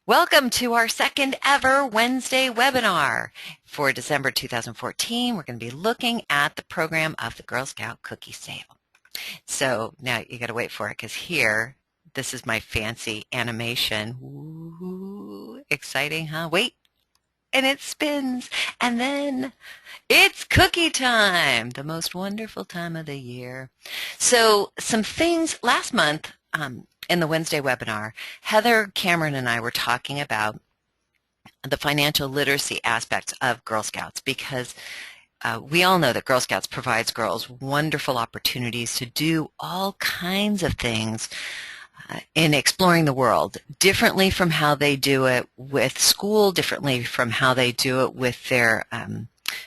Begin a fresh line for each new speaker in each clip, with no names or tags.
Welcome to our second ever Wednesday webinar. For December 2014, we're going to be looking at the program of the Girl Scout Cookie Sale. So now you got to wait for it because here, this is my fancy animation. Ooh, exciting, huh? Wait, and it spins. And then it's cookie time, the most wonderful time of the year. So some things last month, in the Wednesday webinar, Heather, Cameron, and I were talking about the financial literacy aspects of Girl Scouts because we all know that Girl Scouts provides girls wonderful opportunities to do all kinds of things in exploring the world, differently from how they do it with school, differently from how they do it with their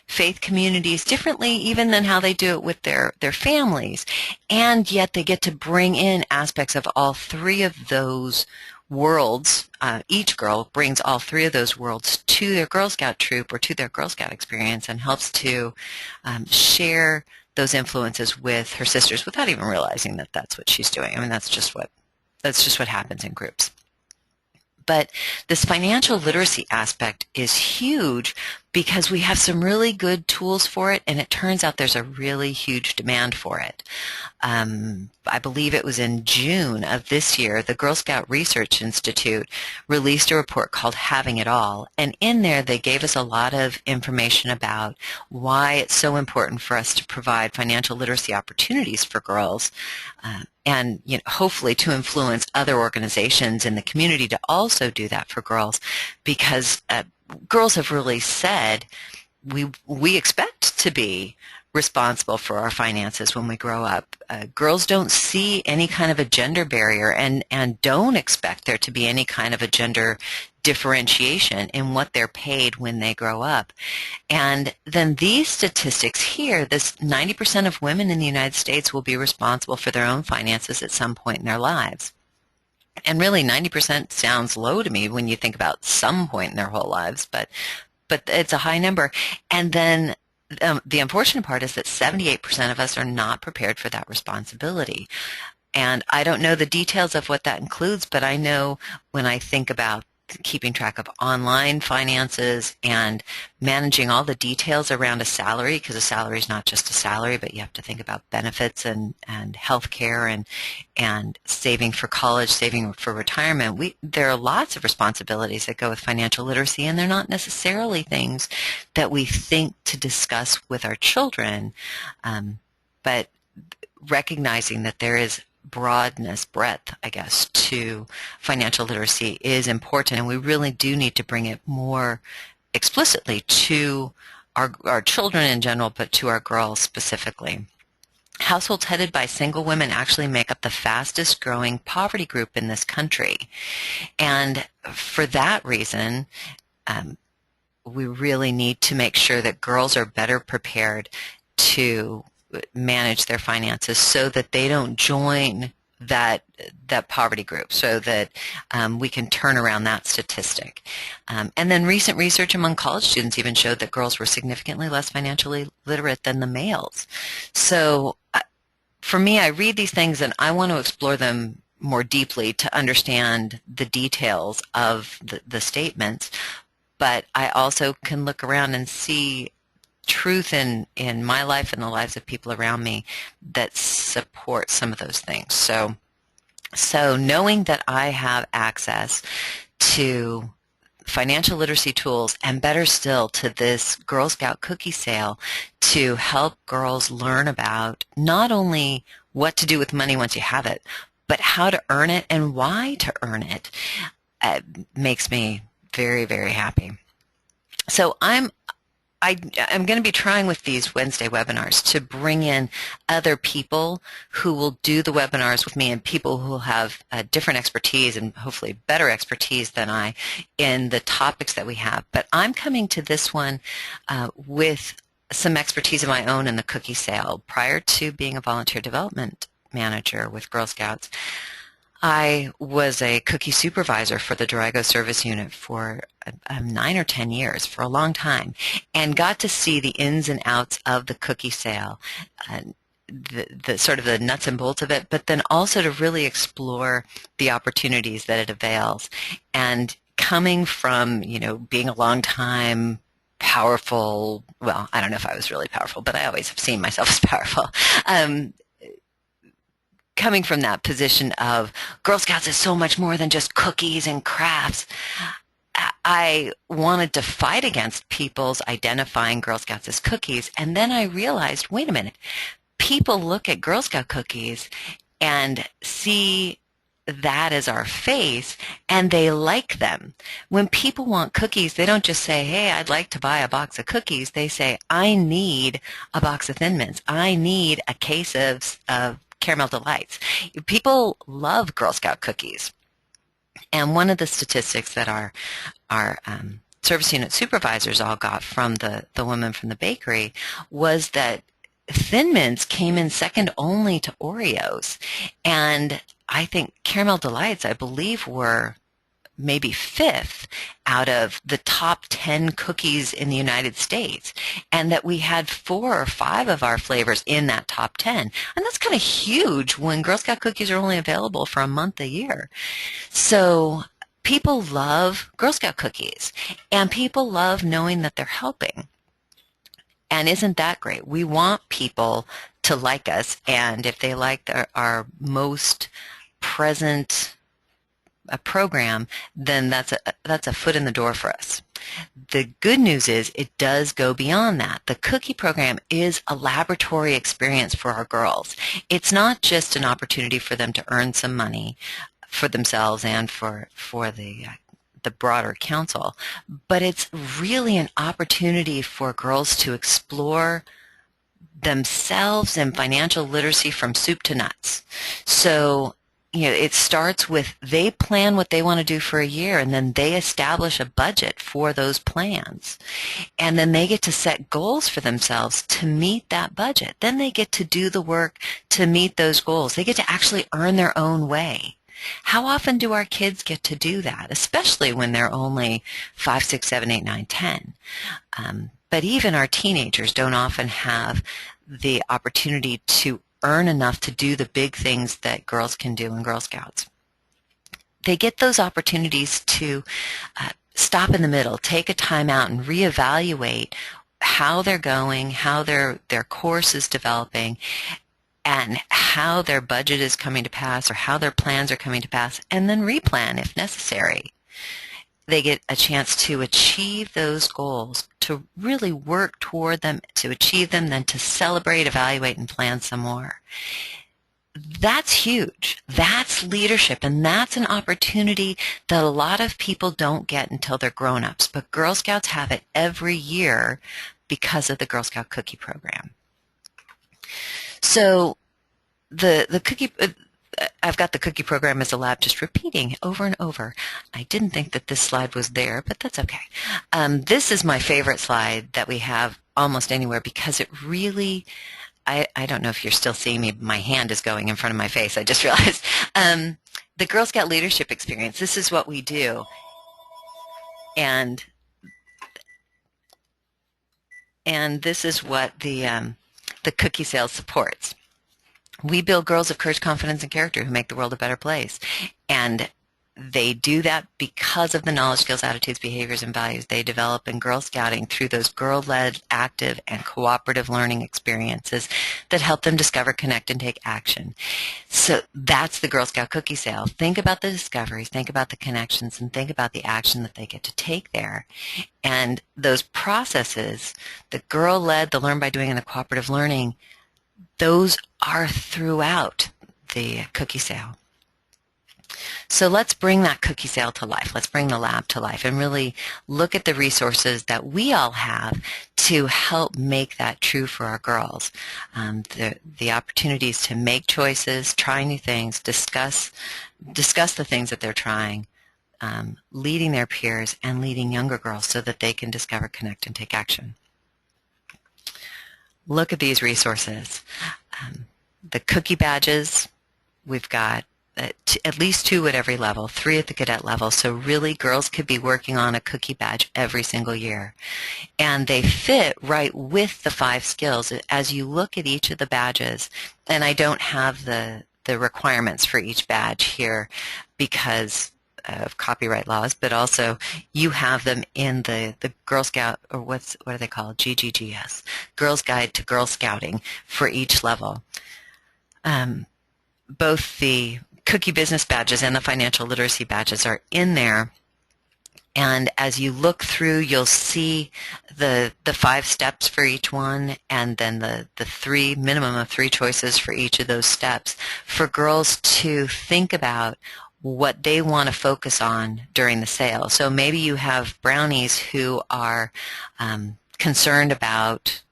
faith communities, differently even than how they do it with their families. And yet they get to bring in aspects of all three of those worlds. Each girl brings all three of those worlds to their Girl Scout troop or to their Girl Scout experience and helps to share those influences with her sisters without even realizing that that's what she's doing. I mean, that's just what happens in groups. But this financial literacy aspect is huge because we have some really good tools for it, and it turns out there's a really huge demand for it. I believe it was in June of this year, the Girl Scout Research Institute released a report called Having It All, and in there they gave us a lot of information about why it's so important for us to provide financial literacy opportunities for girls, and hopefully to influence other organizations in the community to also do that for girls, because girls have really said we expect to be responsible for our finances when we grow up. Girls don't see any kind of a gender barrier and don't expect there to be any kind of a gender differentiation in what they're paid when they grow up. And then these statistics here, this 90% of women in the United States will be responsible for their own finances at some point in their lives. And really 90% sounds low to me when you think about some point in their whole lives, but it's a high number. And then the unfortunate part is that 78% of us are not prepared for that responsibility. And I don't know the details of what that includes, but I know when I think about keeping track of online finances and managing all the details around a salary, because a salary is not just a salary, but you have to think about benefits and health care and saving for college, saving for retirement. There are lots of responsibilities that go with financial literacy, and they're not necessarily things that we think to discuss with our children, but recognizing that there is breadth, I guess, to financial literacy is important, and we really do need to bring it more explicitly to our children in general, but to our girls specifically. Households headed by single women actually make up the fastest growing poverty group in this country, and for that reason, we really need to make sure that girls are better prepared to manage their finances so that they don't join that poverty group, so that we can turn around that statistic. And then recent research among college students even showed that girls were significantly less financially literate than the males. So for me, I read these things and I want to explore them more deeply to understand the details of the statements, but I also can look around and see truth in my life and the lives of people around me that support some of those things. So knowing that I have access to financial literacy tools, and better still to this Girl Scout cookie sale to help girls learn about not only what to do with money once you have it, but how to earn it and why to earn it, makes me very, very happy. So I'm going to be trying with these Wednesday webinars to bring in other people who will do the webinars with me, and people who will have different expertise and hopefully better expertise than I in the topics that we have. But I'm coming to this one with some expertise of my own in the cookie sale. Prior to being a volunteer development manager with Girl Scouts, I was a cookie supervisor for the Durango Service Unit for 9 or 10 years, for a long time, and got to see the ins and outs of the cookie sale, the sort of the nuts and bolts of it, but then also to really explore the opportunities that it avails and coming from, being a long time powerful, well, I don't know if I was really powerful, but I always have seen myself as powerful. Coming from that position of Girl Scouts is so much more than just cookies and crafts, I wanted to fight against people's identifying Girl Scouts as cookies. And then I realized, wait a minute, people look at Girl Scout cookies and see that as our face, and they like them. When people want cookies, they don't just say, hey, I'd like to buy a box of cookies. They say, I need a box of Thin Mints. I need a case of Caramel Delights. People love Girl Scout cookies. And one of the statistics that our service unit supervisors all got from the woman from the bakery was that Thin Mints came in second only to Oreos. And I think Caramel Delights, I believe, were maybe fifth out of the top 10 cookies in the United States, and that we had 4 or 5 of our flavors in that top 10. And that's kind of huge when Girl Scout cookies are only available for a month a year. So people love Girl Scout cookies, and people love knowing that they're helping. And isn't that great? We want people to like us, and if they like our most present program, then that's a foot in the door for us. The good news is it does go beyond that. The cookie program is a laboratory experience for our girls. It's not just an opportunity for them to earn some money for themselves and for the broader council, but it's really an opportunity for girls to explore themselves in financial literacy from soup to nuts. So it starts with they plan what they want to do for a year, and then they establish a budget for those plans. And then they get to set goals for themselves to meet that budget. Then they get to do the work to meet those goals. They get to actually earn their own way. How often do our kids get to do that, especially when they're only 5, 6, 7, 8, 9, 10? But even our teenagers don't often have the opportunity to earn enough to do the big things that girls can do in Girl Scouts. They get those opportunities to stop in the middle, take a time out, and reevaluate how they're going, how their course is developing, and how their budget is coming to pass or how their plans are coming to pass, and then replan if necessary. They get a chance to achieve those goals, to really work toward them, to achieve them, then to celebrate, evaluate, and plan some more. That's huge. That's leadership, and that's an opportunity that a lot of people don't get until they're grown-ups. But Girl Scouts have it every year because of the Girl Scout cookie program. So the cookie... I've got the cookie program as a lab just repeating over and over. I didn't think that this slide was there, but that's okay. This is my favorite slide that we have almost anywhere because it really, I don't know if you're still seeing me, my hand is going in front of my face, I just realized. The Girl Scout leadership experience, this is what we do. And this is what the cookie sales supports. We build girls of courage, confidence, and character who make the world a better place. And they do that because of the knowledge, skills, attitudes, behaviors, and values they develop in Girl Scouting through those girl-led, active, and cooperative learning experiences that help them discover, connect, and take action. So that's the Girl Scout cookie sale. Think about the discoveries, think about the connections, and think about the action that they get to take there. And those processes, the girl-led, the learn by doing, and the cooperative learning, those are throughout the cookie sale. So let's bring that cookie sale to life. Let's bring the lab to life and really look at the resources that we all have to help make that true for our girls. The opportunities to make choices, try new things, discuss the things that they're trying, leading their peers and leading younger girls so that they can discover, connect, and take action. Look at these resources. The cookie badges, we've got at least 2 at every level, 3 at the cadet level, so really girls could be working on a cookie badge every single year. And they fit right with the 5 skills. As you look at each of the badges, and I don't have the requirements for each badge here because of copyright laws, but also you have them in the Girl Scout, or what are they called? GGGS, Girls Guide to Girl Scouting for each level. Both the cookie business badges and the financial literacy badges are in there. And as you look through, you'll see the 5 steps for each one, and then the minimum of 3 choices for each of those steps for girls to think about what they want to focus on during the sale. So maybe you have brownies who are concerned about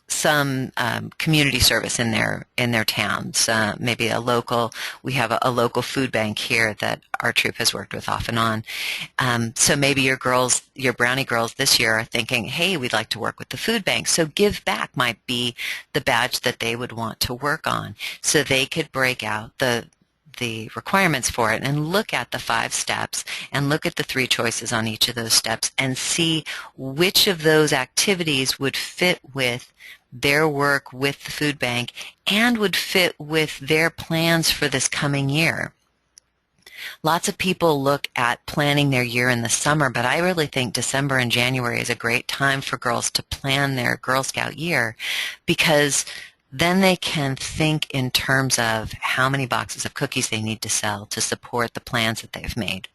some community service in their towns. Maybe we have a local food bank here that our troop has worked with off and on. So maybe your brownie girls this year are thinking, hey, we'd like to work with the food bank. So Give Back might be the badge that they would want to work on. So they could break out the requirements for it and look at the 5 steps and look at the 3 choices on each of those steps and see which of those activities would fit with their work with the food bank and would fit with their plans for this coming year. Lots of people look at planning their year in the summer, but I really think December and January is a great time for girls to plan their Girl Scout year, because then they can think in terms of how many boxes of cookies they need to sell to support the plans that they've made.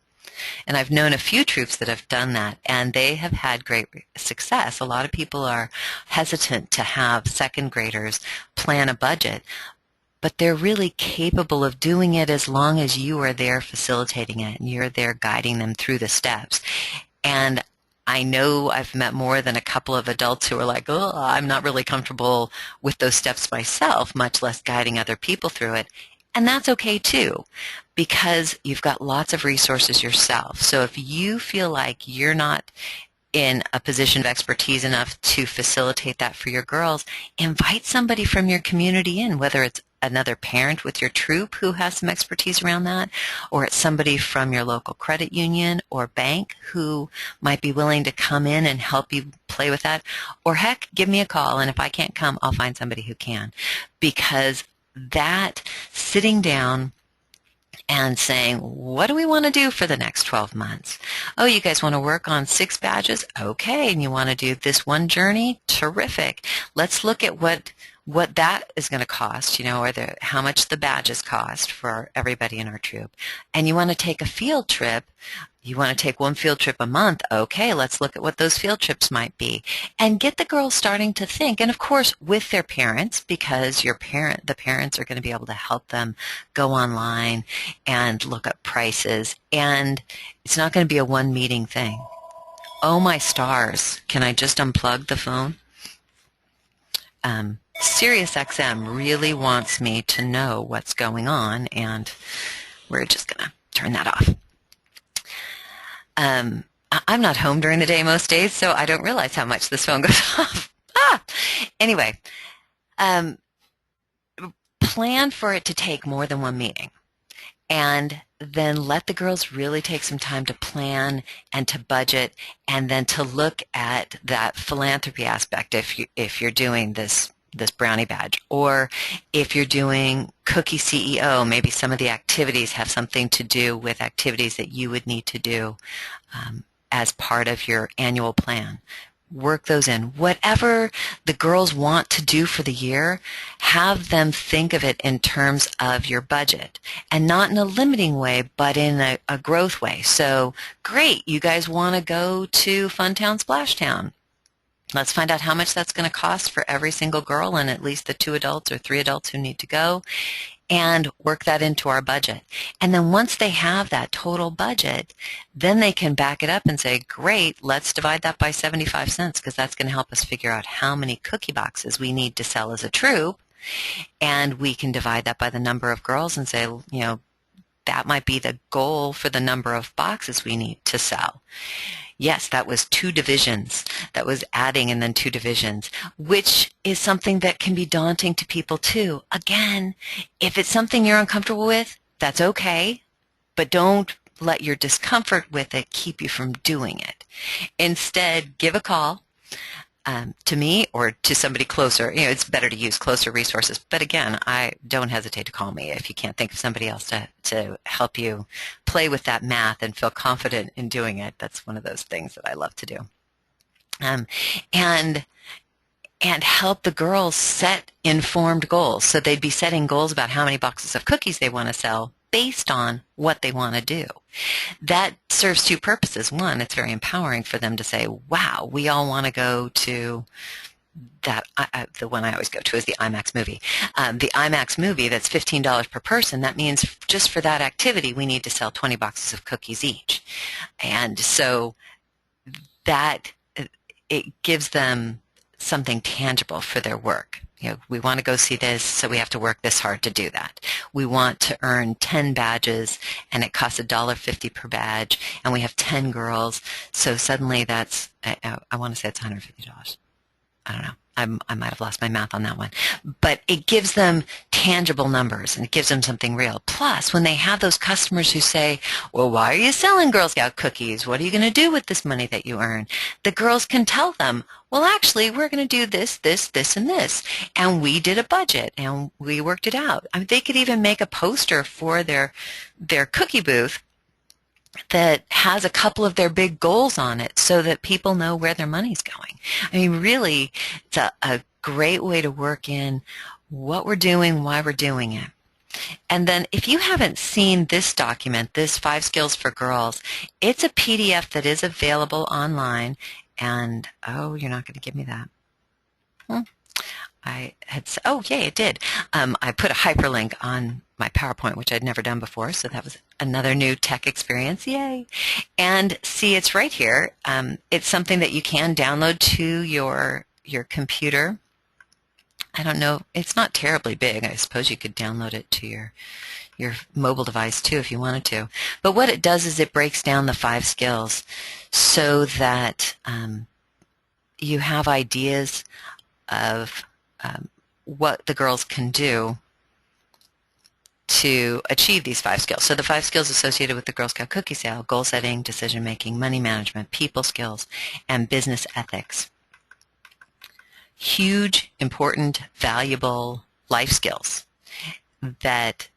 And I've known a few troops that have done that, and they have had great success. A lot of people are hesitant to have second graders plan a budget, but they're really capable of doing it as long as you are there facilitating it and you're there guiding them through the steps. And I know I've met more than a couple of adults who are like, oh, I'm not really comfortable with those steps myself, much less guiding other people through it. And that's okay too, because you've got lots of resources yourself. So if you feel like you're not in a position of expertise enough to facilitate that for your girls, invite somebody from your community in, whether it's another parent with your troop who has some expertise around that, or it's somebody from your local credit union or bank who might be willing to come in and help you play with that. Or heck, give me a call, and if I can't come, I'll find somebody who can. Because that sitting down and saying, what do we want to do for the next 12 months? Oh, you guys want to work on 6 badges? Okay. And you want to do this one journey? Terrific. Let's look at what that is going to cost, or how much the badges cost for everybody in our troop. And you want to take a field trip. You want to take 1 field trip a month. Okay, let's look at what those field trips might be. And get the girls starting to think. And of course, with their parents, because the parents are going to be able to help them go online and look up prices. And it's not going to be a one meeting thing. Oh my stars. Can I just unplug the phone? SiriusXM really wants me to know what's going on, and we're just going to turn that off. I'm not home during the day most days, so I don't realize how much this phone goes off. Anyway, plan for it to take more than 1 meeting, and then let the girls really take some time to plan and to budget, and then to look at that philanthropy aspect if you're doing this brownie badge, or if you're doing Cookie CEO, maybe some of the activities have something to do with activities that you would need to do as part of your annual plan. Work those in. Whatever the girls want to do for the year, have them think of it in terms of your budget, and not in a limiting way, but in a growth way. So, great, you guys want to go to Funtown Splashtown. Let's find out how much that's going to cost for every single girl and at least the 2 adults or 3 adults who need to go, and work that into our budget. And then once they have that total budget, then they can back it up and say, great, let's divide that by 75 cents, because that's going to help us figure out how many cookie boxes we need to sell as a troop. And we can divide that by the number of girls and say, that might be the goal for the number of boxes we need to sell. Yes, that was 2 divisions. That was adding and then 2 divisions, which is something that can be daunting to people too. Again, if it's something you're uncomfortable with, that's okay, but don't let your discomfort with it keep you from doing it. Instead, give a call. to me or to somebody closer. It's better to use closer resources. But again, I don't hesitate to call me if you can't think of somebody else to help you play with that math and feel confident in doing it. That's one of those things that I love to do. Um, and and help the girls set informed goals. So they'd be setting goals about how many boxes of cookies they want to sell based on what they want to do. That serves two purposes. One, it's very empowering for them to say, wow, we all want to go to that. The one I always go to is the IMAX movie. The IMAX movie, that's $15 per person. That means just for that activity, we need to sell 20 boxes of cookies each. And so that it gives them something tangible for their work. We want to go see this, so we have to work this hard to do that. We want to earn 10 badges, and it costs $1.50 per badge, and we have 10 girls, so suddenly that's, I want to say it's $150. I don't know. I might have lost my math on that one. But it gives them tangible numbers, and it gives them something real. Plus, when they have those customers who say, well, why are you selling Girl Scout cookies? What are you going to do with this money that you earn? The girls can tell them, well, actually, we're going to do this, this, this, and this. And we did a budget, and we worked it out. I mean, they could even make a poster for their cookie booth that has a couple of their big goals on it so that people know where their money's going. I mean, really, it's a great way to work in what we're doing, why we're doing it. And then if you haven't seen this document, this 5 Skills for Girls, it's a PDF that is available online. And, oh, you're not going to give me that. Oh, yay, it did. I put a hyperlink on my PowerPoint, which I'd never done before, so that was another new tech experience. Yay. And see, it's right here. It's something that you can download to your computer. I don't know. It's not terribly big. I suppose you could download it to your mobile device, too, if you wanted to. But what it does is it breaks down the 5 skills so that you have ideas of what the girls can do to achieve these 5 skills. So the 5 skills associated with the Girl Scout cookie sale: goal setting, decision making, money management, people skills, and business ethics. Huge, important, valuable life skills that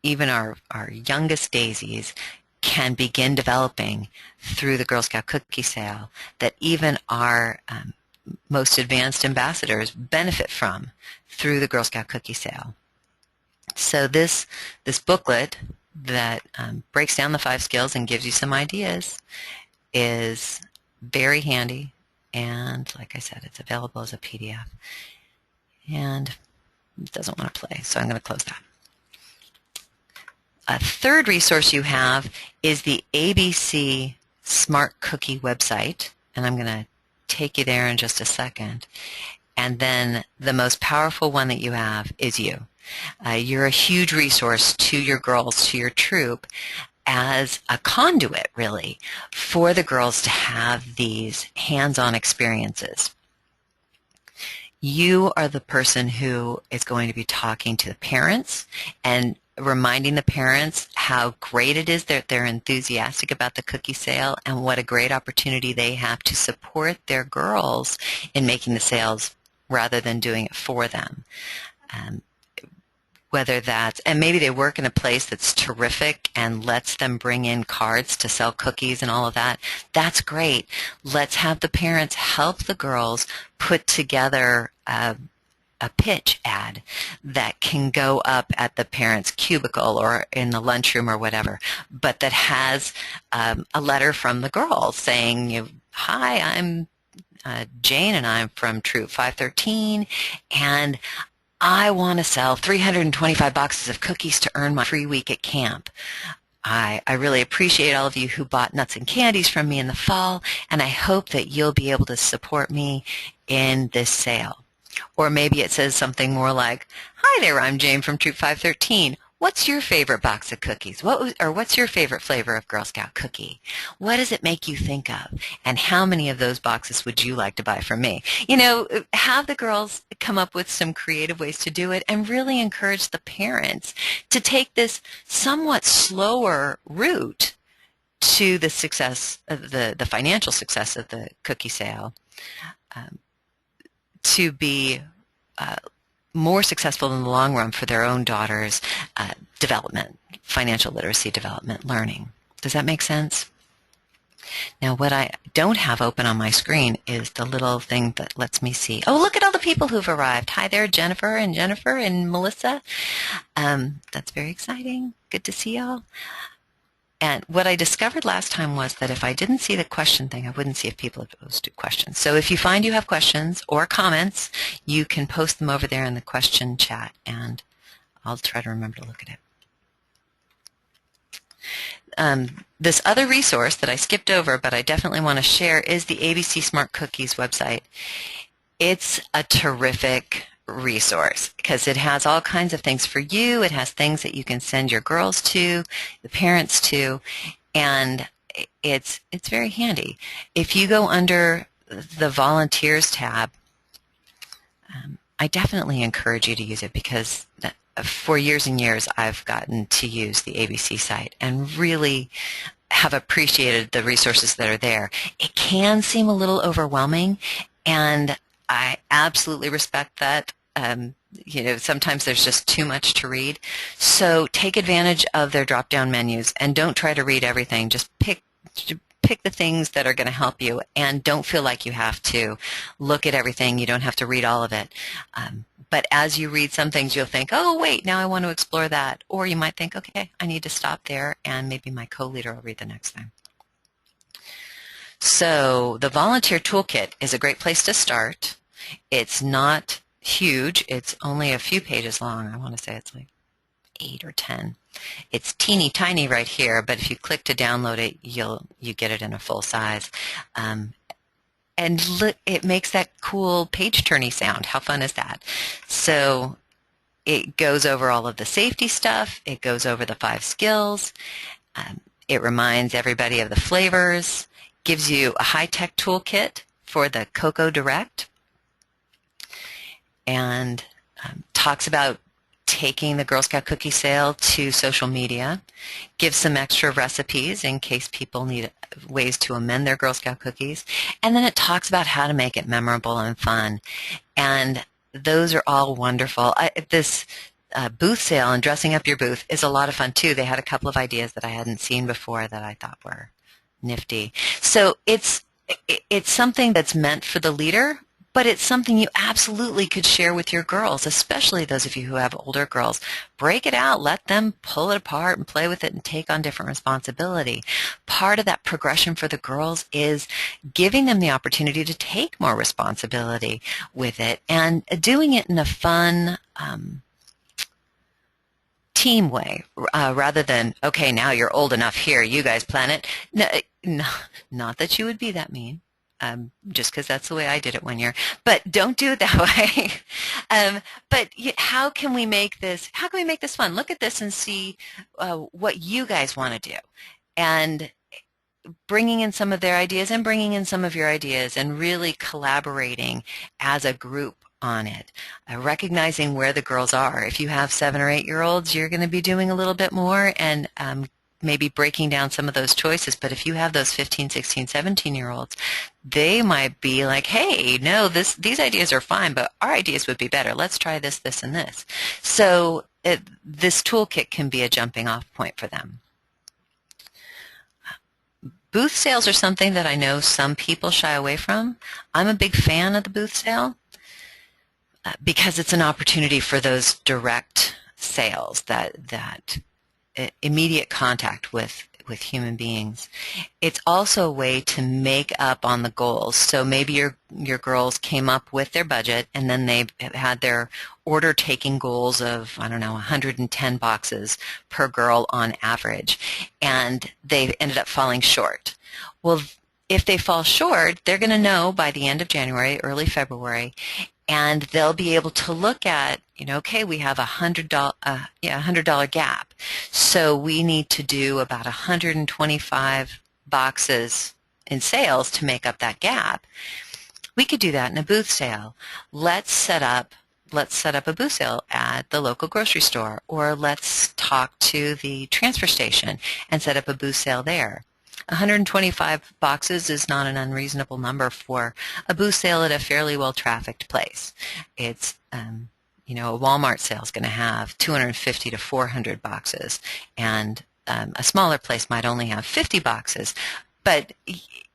even our youngest daisies can begin developing through the Girl Scout cookie sale, that even our most advanced ambassadors benefit from through the Girl Scout cookie sale. So this booklet that breaks down the 5 skills and gives you some ideas is very handy, and like I said, it's available as a PDF. And it doesn't want to play, so I'm going to close that. A third resource you have is the ABC Smart Cookie website, and I'm going to take you there in just a second. And then the most powerful one that you have is you. You're a huge resource to your girls, to your troop, as a conduit, really, for the girls to have these hands-on experiences. You are the person who is going to be talking to the parents and reminding the parents how great it is that they're enthusiastic about the cookie sale and what a great opportunity they have to support their girls in making the sales rather than doing it for them. Whether that's, and maybe they work in a place that's terrific and lets them bring in cards to sell cookies and all of that. That's great. Let's have the parents help the girls put together a pitch ad that can go up at the parents' cubicle or in the lunchroom or whatever, but that has a letter from the girl saying, hi, I'm Jane, and I'm from Troop 513, and I want to sell 325 boxes of cookies to earn my free week at camp. I really appreciate all of you who bought nuts and candies from me in the fall, and I hope that you'll be able to support me in this sale. Or maybe it says something more like, hi there, I'm Jane from Troop 513. What's your favorite box of cookies? What's your favorite flavor of Girl Scout cookie? What does it make you think of? And how many of those boxes would you like to buy from me? Have the girls come up with some creative ways to do it, and really encourage the parents to take this somewhat slower route to the success of the financial success of the cookie sale. to be more successful in the long run for their own daughters' development, financial literacy development, learning. Does that make sense? Now, what I don't have open on my screen is the little thing that lets me see. Oh, look at all the people who've arrived. Hi there, Jennifer and Melissa. That's very exciting. Good to see y'all. And what I discovered last time was that if I didn't see the question thing, I wouldn't see if people had posted questions. So if you find you have questions or comments, you can post them over there in the question chat, and I'll try to remember to look at it. This other resource that I skipped over, but I definitely want to share, is the ABC Smart Cookies website. It's a terrific resource because it has all kinds of things for you. It has things that you can send your girls to, the parents to, and it's very handy. If you go under the volunteers tab, I definitely encourage you to use it because for years and years I've gotten to use the ABC site and really have appreciated the resources that are there. It can seem a little overwhelming, and I absolutely respect that. Sometimes there's just too much to read. So take advantage of their drop-down menus and don't try to read everything. Just pick the things that are going to help you, and don't feel like you have to look at everything. You don't have to read all of it. But as you read some things, you'll think, oh, wait, now I want to explore that. Or you might think, okay, I need to stop there, and maybe my co-leader will read the next time. So the Volunteer Toolkit is a great place to start. It's not huge. It's only a few pages long. I want to say it's like 8 or 10. It's teeny tiny right here, but if you click to download it, you get it in a full size. And look, it makes that cool page-turny sound. How fun is that? So it goes over all of the safety stuff. It goes over the 5 skills. It reminds everybody of the flavors, gives you a high-tech toolkit for the Cocoa Direct, and talks about taking the Girl Scout cookie sale to social media, gives some extra recipes in case people need ways to amend their Girl Scout cookies, and then it talks about how to make it memorable and fun. And those are all wonderful. This booth sale and dressing up your booth is a lot of fun too. They had a couple of ideas that I hadn't seen before that I thought were nifty. So it's something that's meant for the leader, but it's something you absolutely could share with your girls, especially those of you who have older girls. Break it out, let them pull it apart and play with it and take on different responsibility. Part of that progression for the girls is giving them the opportunity to take more responsibility with it and doing it in a fun, team way, rather than, okay, now you're old enough here, you guys plan it. No, not that you would be that mean. Just because that's the way I did it one year. But don't do it that way. But how can we make this fun? Look at this and see what you guys want to do. And bringing in some of their ideas and bringing in some of your ideas and really collaborating as a group on it. Recognizing where the girls are. If you have 7 or 8-year-olds, you're going to be doing a little bit more and maybe breaking down some of those choices. But if you have those 15, 16, 17-year-olds, they might be like, hey, no, these ideas are fine, but our ideas would be better. Let's try this, this, and this. So this toolkit can be a jumping off point for them. Booth sales are something that I know some people shy away from. I'm a big fan of the booth sale because it's an opportunity for those direct sales, that immediate contact with human beings. It's also a way to make up on the goals. So maybe your girls came up with their budget and then they had their order taking goals of, I don't know, 110 boxes per girl on average, and they ended up falling short. Well, if they fall short, they're going to know by the end of January, early February, and they'll be able to look at, okay, we have $100 gap, so we need to do about 125 boxes in sales to make up that gap. We could do that in a booth sale. Let's set up a booth sale at the local grocery store, or let's talk to the transfer station and set up a booth sale there. 125 boxes is not an unreasonable number for a booth sale at a fairly well-trafficked place. It's you know, a Walmart sale is going to have 250 to 400 boxes, and a smaller place might only have 50 boxes. But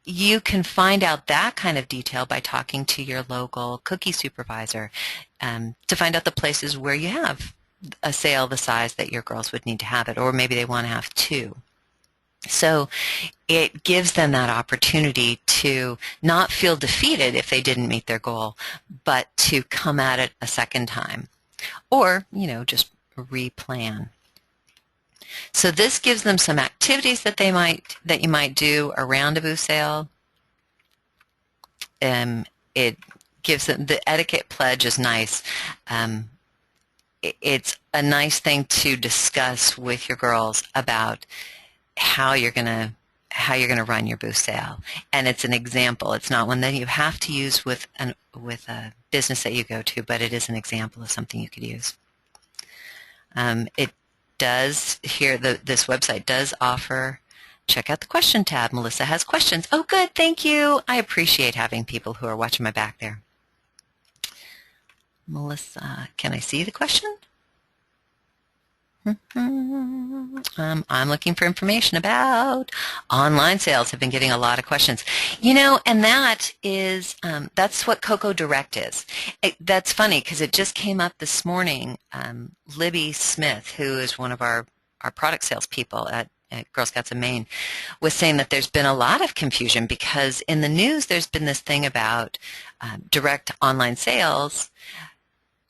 you can find out that kind of detail by talking to your local cookie supervisor to find out the places where you have a sale the size that your girls would need to have it, or maybe they want to have two. So it gives them that opportunity to not feel defeated if they didn't meet their goal, but to come at it a second time, or, you know, just replan. So this gives them some activities that you might do around a booth sale. It gives them, the etiquette pledge is nice. It's a nice thing to discuss with your girls about how you're going to run your booth sale, and it's an example. It's not one that you have to use with a business that you go to, but it is an example of something you could use. It does here. This website does offer. Check out the question tab. Melissa has questions. Oh, good. Thank you. I appreciate having people who are watching my back there. Melissa, can I see the question? I'm looking for information about online sales. I've been getting a lot of questions. You know, and that is, that's what Cocoa Direct is. That's funny because it just came up this morning. Libby Smith, who is one of our product sales people at Girl Scouts of Maine, was saying that there's been a lot of confusion because in the news there's been this thing about direct online sales,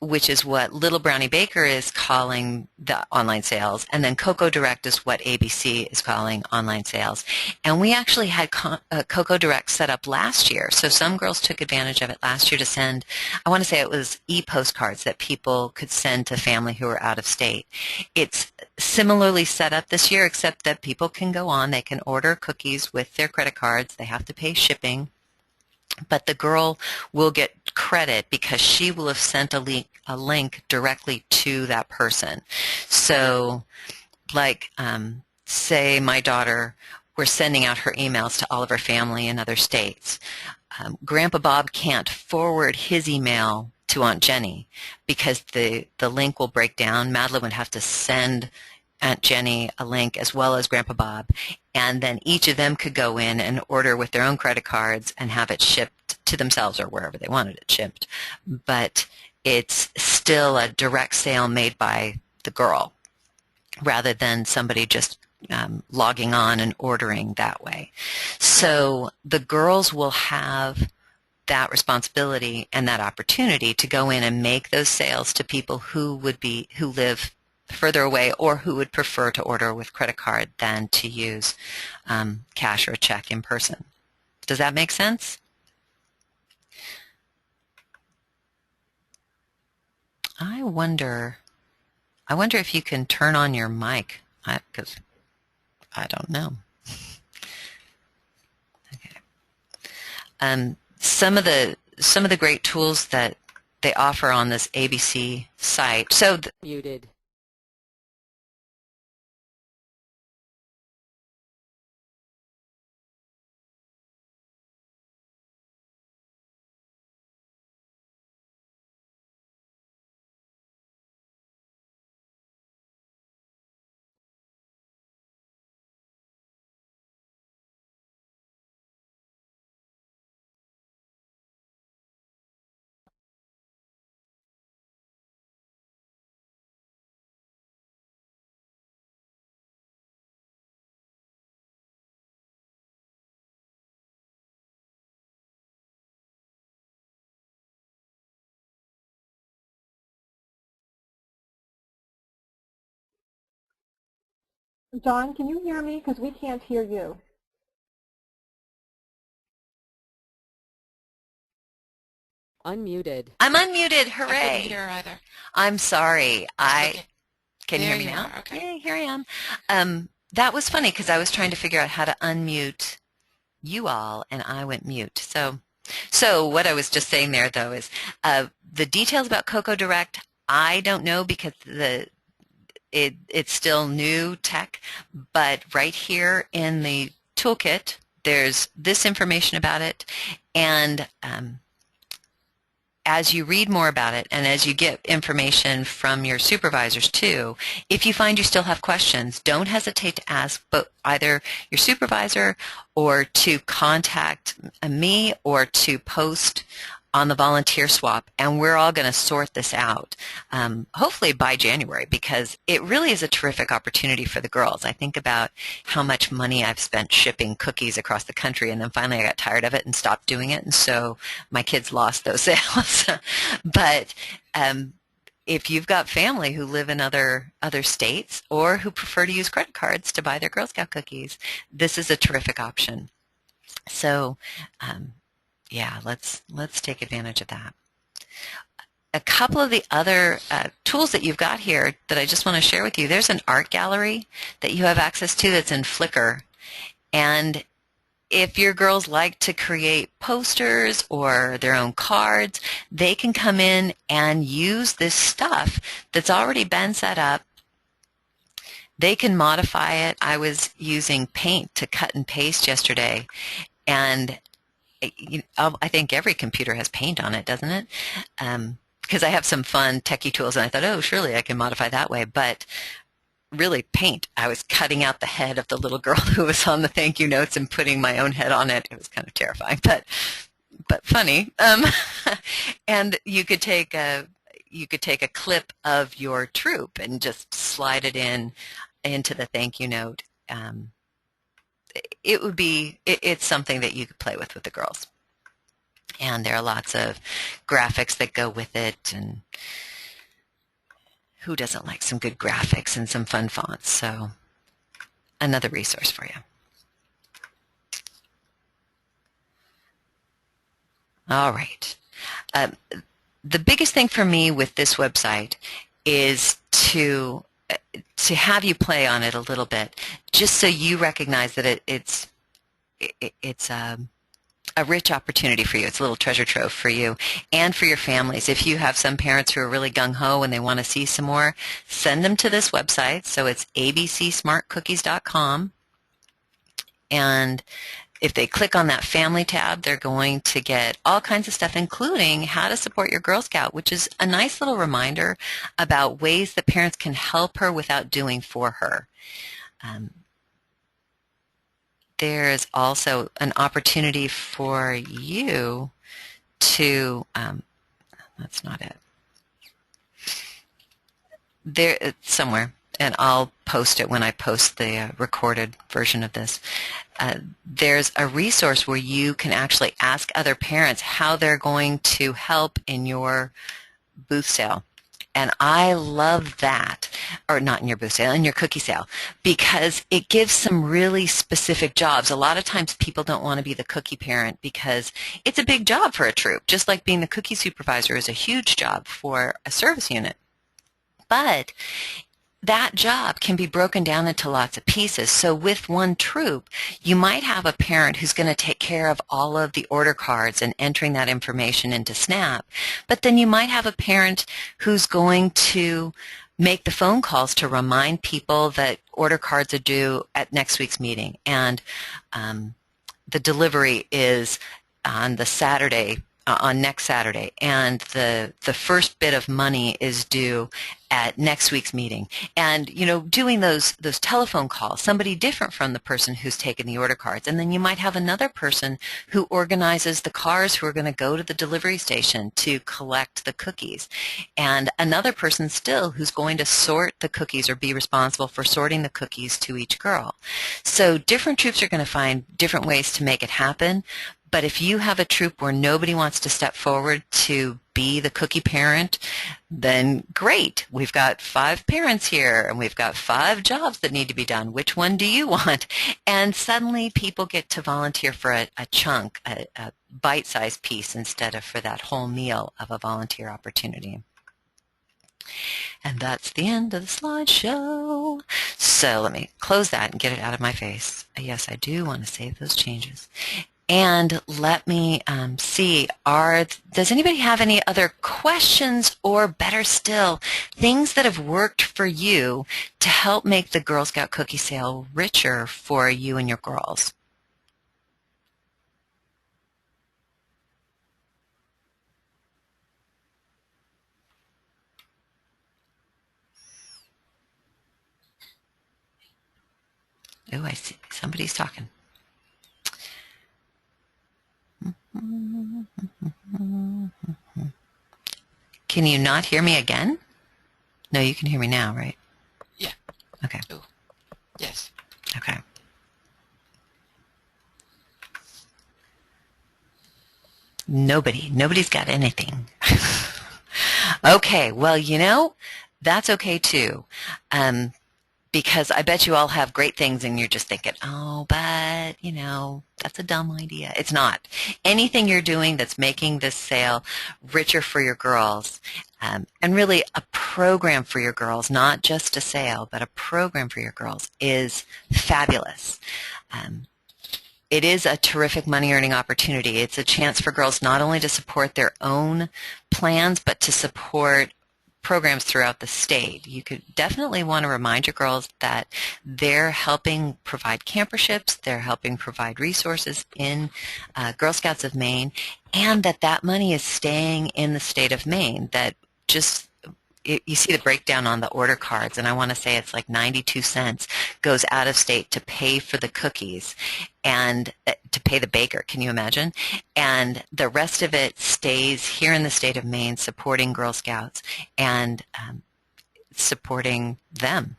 which is what Little Brownie Baker is calling the online sales, and then Cocoa Direct is what ABC is calling online sales. And we actually had Cocoa Direct set up last year, so some girls took advantage of it last year to send, I want to say it was e-postcards that people could send to family who are out of state. It's similarly set up this year, except that people can go on, they can order cookies with their credit cards, they have to pay shipping, but the girl will get credit because she will have sent a link directly to that person. So, like, say my daughter, we're sending out her emails to all of her family in other states. Grandpa Bob can't forward his email to Aunt Jenny because the link will break down. Madeline would have to send Aunt Jenny a link as well as Grandpa Bob, and then each of them could go in and order with their own credit cards and have it shipped to themselves or wherever they wanted it shipped. But it's still a direct sale made by the girl rather than somebody just logging on and ordering that way. So the girls will have that responsibility and that opportunity to go in and make those sales to people who live further away or who would prefer to order with credit card than to use cash or check in person. Does that make sense? I wonder if you can turn on your mic, because I don't know. Okay. Some of the great tools that they offer on this ABC site. So muted.
John, can you hear me? Because we can't hear you.
Unmuted.
I'm unmuted. Hooray!
I couldn't hear either.
I'm sorry.
Okay.
Can you hear me now?
Are. Okay.
Yeah, here I am. That was funny because I was trying to figure out how to unmute you all, and I went mute. So what I was just saying there, though, is the details about Cocoa Direct, I don't know because it's still new tech, but right here in the toolkit. There's this information about it, and as you read more about it and as you get information from your supervisors too, if you find you still have questions, don't hesitate to ask either your supervisor or to contact me or to post on the volunteer swap, and we're all going to sort this out, hopefully by January, because it really is a terrific opportunity for the girls. I think about how much money I've spent shipping cookies across the country, and then finally I got tired of it and stopped doing it, and so my kids lost those sales. But if you've got family who live in other states or who prefer to use credit cards to buy their Girl Scout cookies, this is a terrific option. So yeah, let's take advantage of that. A couple of the other tools that you've got here that I just want to share with you. There's an art gallery that you have access to that's in Flickr. And if your girls like to create posters or their own cards, they can come in and use this stuff that's already been set up. They can modify it. I was using paint to cut and paste yesterday, and I think every computer has paint on it, doesn't it? Because I have some fun techie tools, and I thought, oh, surely I can modify that way. But really, paint. I was cutting out the head of the little girl who was on the thank you notes and putting my own head on it. It was kind of terrifying, but funny. And you could take a clip of your troop and just slide it into the thank you note. It's something that you could play with the girls. And there are lots of graphics that go with it, and who doesn't like some good graphics and some fun fonts? So another resource for you. All right. The biggest thing for me with this website is to have you play on it a little bit, just so you recognize that it's a rich opportunity for you. It's a little treasure trove for you and for your families. If you have some parents who are really gung-ho and they want to see some more, send them to this website. So it's abcsmartcookies.com. And if they click on that family tab, they're going to get all kinds of stuff, including how to support your Girl Scout, which is a nice little reminder about ways that parents can help her without doing for her. There's also an opportunity for you to, that's not it. There, it's somewhere, and I'll post it when I post the recorded version of this. There's a resource where you can actually ask other parents how they're going to help in your booth sale. And I love that, or not in your booth sale, in your cookie sale, because it gives some really specific jobs. A lot of times people don't want to be the cookie parent because it's a big job for a troop, just like being the cookie supervisor is a huge job for a service unit. But that job can be broken down into lots of pieces. So with one troop, you might have a parent who's going to take care of all of the order cards and entering that information into Snap. But then you might have a parent who's going to make the phone calls to remind people that order cards are due at next week's meeting. And the delivery is on the Saturday, on next Saturday, and the first bit of money is due at next week's meeting. And, you know, doing those telephone calls, somebody different from the person who's taken the order cards. And then you might have another person who organizes the cars who are going to go to the delivery station to collect the cookies. And another person still who's going to sort the cookies or be responsible for sorting the cookies to each girl. So different troops are going to find different ways to make it happen. But if you have a troop where nobody wants to step forward to be the cookie parent, then great. We've got 5 parents here, and we've got 5 jobs that need to be done. Which one do you want? And suddenly people get to volunteer for a chunk, a bite-sized piece, instead of for that whole meal of a volunteer opportunity. And that's the end of the slideshow. So let me close that and get it out of my face. Yes, I do want to save those changes. And let me see, does anybody have any other questions, or better still, things that have worked for you to help make the Girl Scout cookie sale richer for you and your girls? Oh, I see. Somebody's talking. Can you not hear me again? No, you can hear me now, right?
Yeah.
Okay.
Oh, yes.
Okay. Nobody's got anything. Okay, well, that's okay too. Because I bet you all have great things and you're just thinking, oh, but, that's a dumb idea. It's not. Anything you're doing that's making this sale richer for your girls, and really a program for your girls, not just a sale, but a program for your girls is fabulous. Um, it is a terrific money-earning opportunity. It's a chance for girls not only to support their own plans, but to support programs throughout the state. You could definitely want to remind your girls that they're helping provide camperships, they're helping provide resources in Girl Scouts of Maine, and that money is staying in the state of Maine. That just you see the breakdown on the order cards, and I want to say it's like 92 cents goes out of state to pay for the cookies and to pay the baker. Can you imagine? And the rest of it stays here in the state of Maine supporting Girl Scouts and supporting them.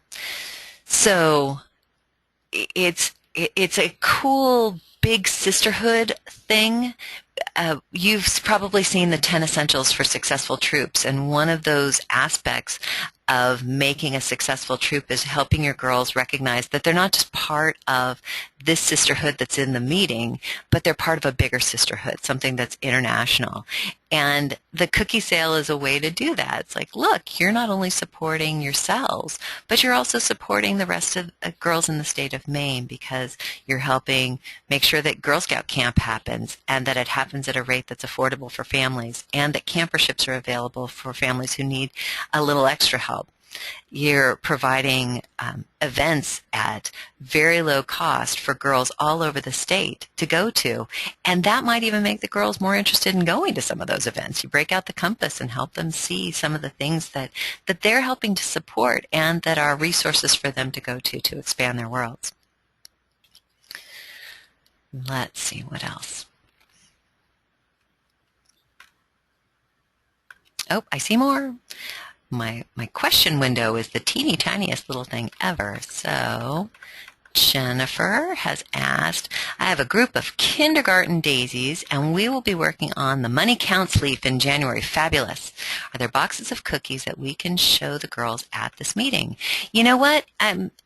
So it's a cool big sisterhood thing. You've probably seen the 10 Essentials for Successful Troops, and one of those aspects of making a successful troop is helping your girls recognize that they're not just part of this sisterhood that's in the meeting, but they're part of a bigger sisterhood, something that's international. And the cookie sale is a way to do that. It's like, look, you're not only supporting yourselves, but you're also supporting the rest of the girls in the state of Maine, because you're helping make sure that Girl Scout camp happens and that it happens at a rate that's affordable for families, and that camperships are available for families who need a little extra help. You're providing events at very low cost for girls all over the state to go to, and that might even make the girls more interested in going to some of those events. You break out the compass and help them see some of the things that they're helping to support and that are resources for them to go to expand their worlds. Let's see what else. Oh, I see more. My question window is the teeny tiniest little thing ever. So Jennifer has asked, I have a group of kindergarten daisies and we will be working on the Money Counts leaf in January. Fabulous. Are there boxes of cookies that we can show the girls at this meeting? You know what?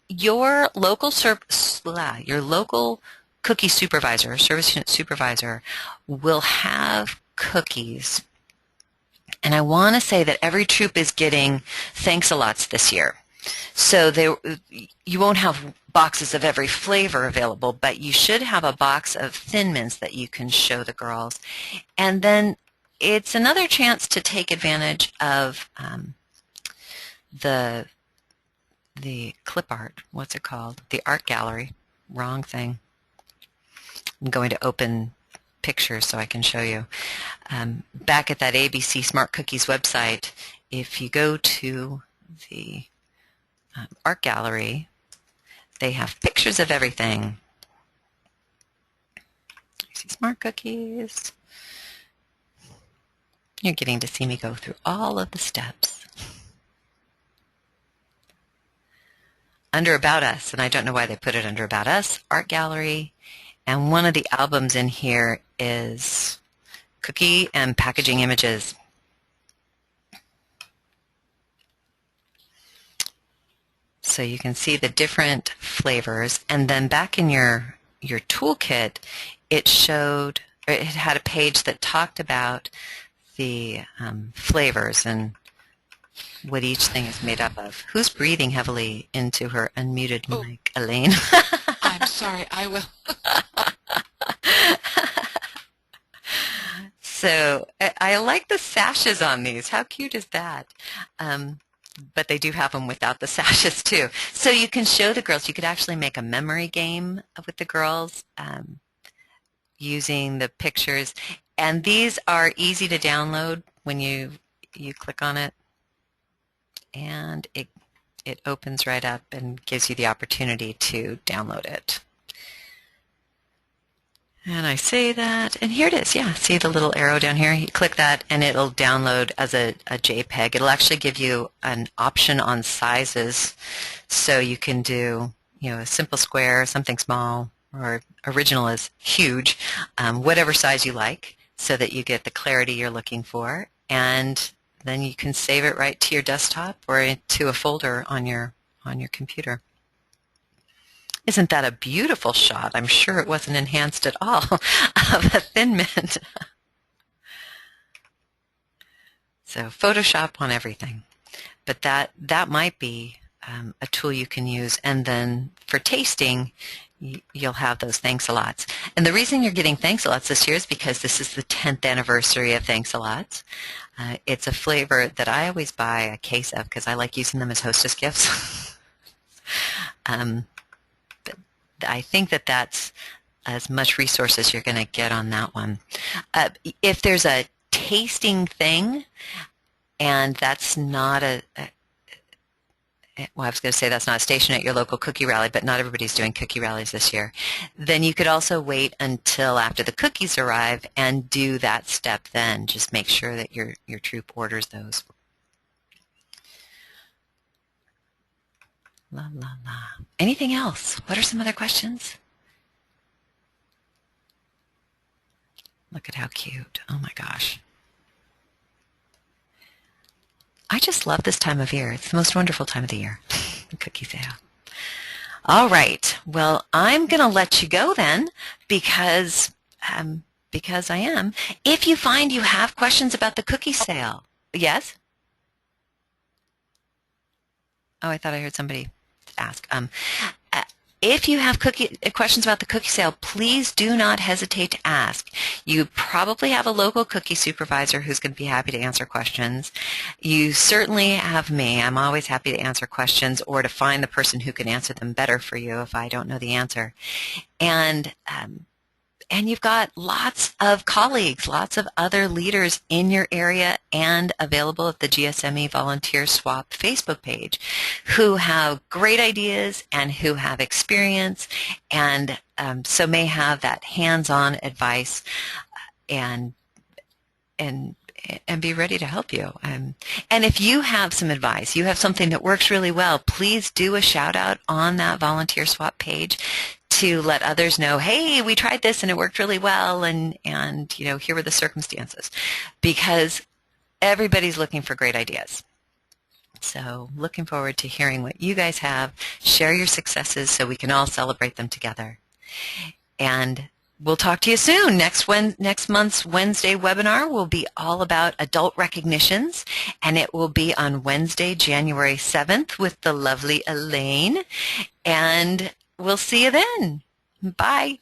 Your local cookie supervisor, service unit supervisor, will have cookies. And I want to say that every troop is getting thanks-a-lots this year. So you won't have boxes of every flavor available, but you should have a box of Thin Mints that you can show the girls. And then it's another chance to take advantage of the clip art. What's it called? The art gallery. Wrong thing. I'm going to open pictures so I can show you. Back at that ABC Smart Cookies website, if you go to the art gallery, they have pictures of everything. ABC Smart Cookies. You're getting to see me go through all of the steps. Under About Us, and I don't know why they put it under About Us, art gallery. And one of the albums in here is cookie and packaging images. So you can see the different flavors. And then back in your toolkit, it had a page that talked about the flavors and what each thing is made up of. Who's breathing heavily into her unmuted mic? Elaine?
I'm sorry, I will.
So I like the sashes on these. How cute is that? But they do have them without the sashes too. So you can show the girls. You could actually make a memory game with the girls using the pictures. And these are easy to download when you click on it. And it opens right up and gives you the opportunity to download it. And I say that, and here it is. Yeah, see the little arrow down here? You click that, and it'll download as a JPEG. It'll actually give you an option on sizes, so you can do, a simple square, something small, or original is huge, whatever size you like, so that you get the clarity you're looking for, and then you can save it right to your desktop or to a folder on your computer. Isn't that a beautiful shot? I'm sure it wasn't enhanced at all of a Thin Mint. So Photoshop on everything. But that might be a tool you can use. And then for tasting, you'll have those thanks-a-lots. And the reason you're getting thanks-a-lots this year is because this is the 10th anniversary of thanks-a-lots. It's a flavor that I always buy a case of because I like using them as hostess gifts. I think that's as much resource as you're going to get on that one. If there's a tasting thing, and that's not well, I was going to say that's not a station at your local cookie rally, but not everybody's doing cookie rallies this year, then you could also wait until after the cookies arrive and do that step then. Just make sure that your troop orders those. La, la, la. Anything else? What are some other questions? Look at how cute. Oh my gosh. I just love this time of year. It's the most wonderful time of the year. The cookie sale. All right. Well, I'm going to let you go then because I am. If you find you have questions about the cookie sale. Yes? Oh, I thought I heard somebody ask. If you have questions about the cookie sale, please do not hesitate to ask. You probably have a local cookie supervisor who's going to be happy to answer questions. You certainly have me. I'm always happy to answer questions or to find the person who can answer them better for you if I don't know the answer. And you've got lots of colleagues, lots of other leaders in your area and available at the GSME Volunteer Swap Facebook page who have great ideas and who have experience and so may have that hands-on advice and be ready to help you. And if you have some advice, you have something that works really well, please do a shout out on that Volunteer Swap page to let others know, hey, we tried this and it worked really well and here were the circumstances, because everybody's looking for great ideas. So looking forward to hearing what you guys have. Share your successes so we can all celebrate them together. And we'll talk to you soon. Next month's Wednesday webinar will be all about adult recognitions, and it will be on Wednesday, January 7th with the lovely Elaine. And we'll see you then. Bye.